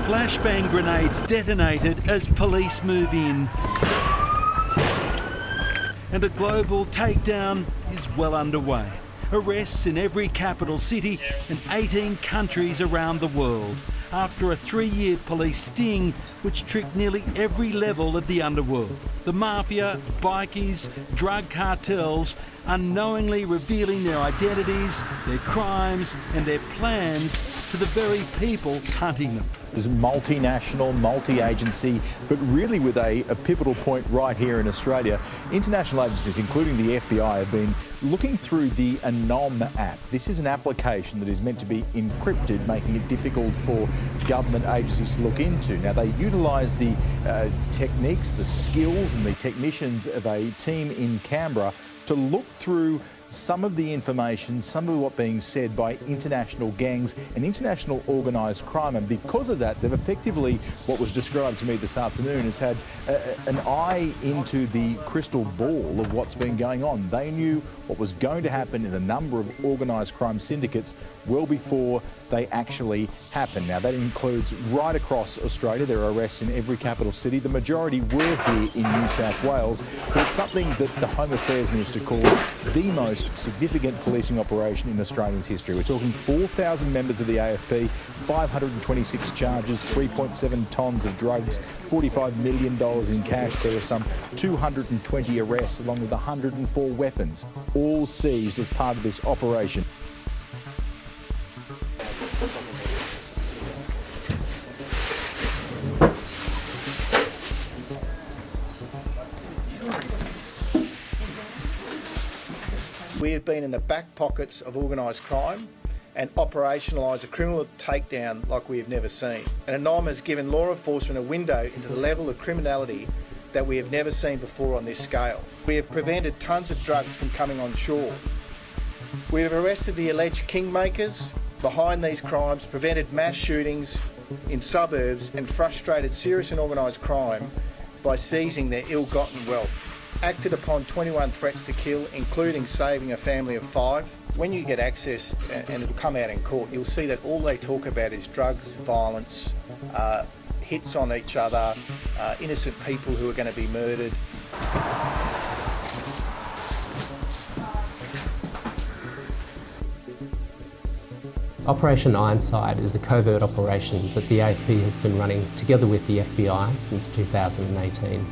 Flashbang grenades detonated as police move in. And a global takedown is well underway. Arrests in every capital city and 18 countries around the world after a 3-year police sting which tricked nearly every level of the underworld. The mafia, bikies, drug cartels, unknowingly revealing their identities, their crimes and their plans to the very people hunting them. There's multinational, multi-agency, but really with a pivotal point right here in Australia. International agencies, including the FBI, have been looking through the ANOM app. This is an application that is meant to be encrypted, making it difficult for government agencies to look into. Now, they utilise the techniques, the skills and the technicians of a team in Canberra to look through some of the information, some of what being said by international gangs and international organised crime. And because of that, they've effectively, what was described to me this afternoon, has had an eye into the crystal ball of what's been going on. They knew what was going to happen in a number of organised crime syndicates well before they actually happened. Now, that includes right across Australia. There are arrests in every capital city. The majority were here in New South Wales, but it's something that the Home Affairs Minister called the most significant policing operation in Australia's history. We're talking 4,000 members of the AFP, 526 charges, 3.7 tonnes of drugs, $45 million in cash. There were some 220 arrests along with 104 weapons, all seized as part of this operation. We have been in the back pockets of organised crime and operationalised a criminal takedown like we have never seen. And ANOM has given law enforcement a window into the level of criminality that we have never seen before on this scale. We have prevented tons of drugs from coming on shore. We have arrested the alleged kingmakers behind these crimes, prevented mass shootings in suburbs and frustrated serious and organised crime by seizing their ill-gotten wealth. Acted upon 21 threats to kill, including saving a family of 5. When you get access, and it'll come out in court, you'll see that all they talk about is drugs, violence, hits on each other, innocent people who are going to be murdered. Operation Ironside is a covert operation that the AFP has been running together with the FBI since 2018.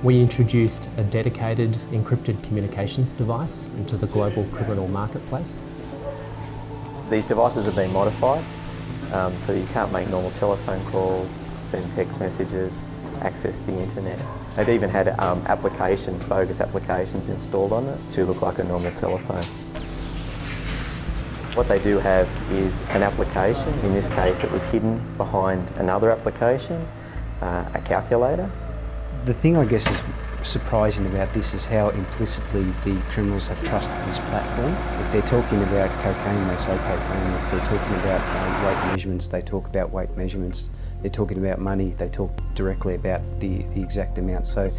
We introduced a dedicated encrypted communications device into the global criminal marketplace. These devices have been modified, so you can't make normal telephone calls, send text messages, access the internet. It even had applications, bogus applications installed on it to look like a normal telephone. What they do have is an application. In this case, it was hidden behind another application, a calculator. The thing I guess is surprising about this is how implicitly the criminals have trusted this platform. If they're talking about cocaine, they say cocaine. If they're talking about weight measurements, they talk about weight measurements. They're talking about money, they talk directly about the exact amount. So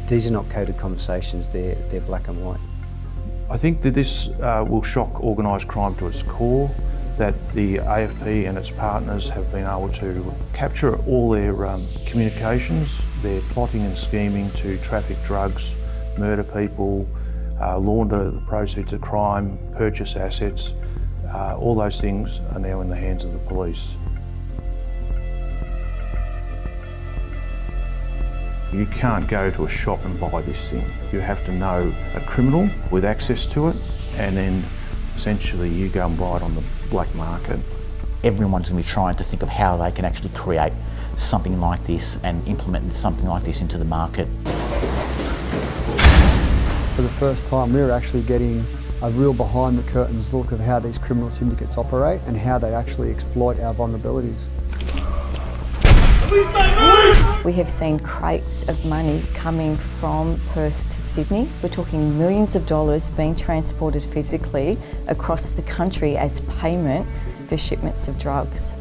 these are not coded conversations, they're black and white. I think that this will shock organised crime to its core, that the AFP and its partners have been able to capture all their communications, their plotting and scheming to traffic drugs, murder people, launder the proceeds of crime, purchase assets. All those things are now in the hands of the police. You can't go to a shop and buy this thing. You have to know a criminal with access to it, and then essentially you go and buy it on the black market. Everyone's going to be trying to think of how they can actually create something like this and implement something like this into the market. For the first time, we're actually getting a real behind the curtains look of how these criminal syndicates operate and how they actually exploit our vulnerabilities. We have seen crates of money coming from Perth to Sydney. We're talking millions of dollars being transported physically across the country as payment for shipments of drugs.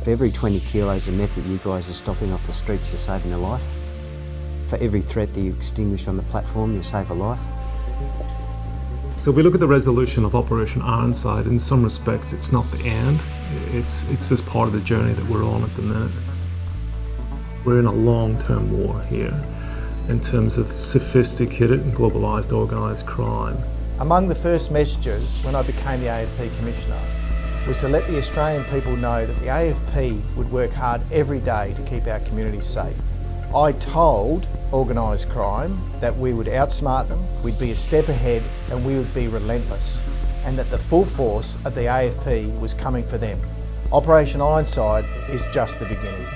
For every 20 kilos of meth that you guys are stopping off the streets, you're saving a life. For every threat that you extinguish on the platform, you save a life. It's So if we look at the resolution of Operation Ironside, in some respects it's not the end, it's just part of the journey that we're on at the minute. We're in a long-term war here in terms of sophisticated and globalised organised crime. Among the first messages when I became the AFP Commissioner was to let the Australian people know that the AFP would work hard every day to keep our communities safe. I told organised crime that we would outsmart them, we'd be a step ahead and we would be relentless, and that the full force of the AFP was coming for them. Operation Ironside is just the beginning.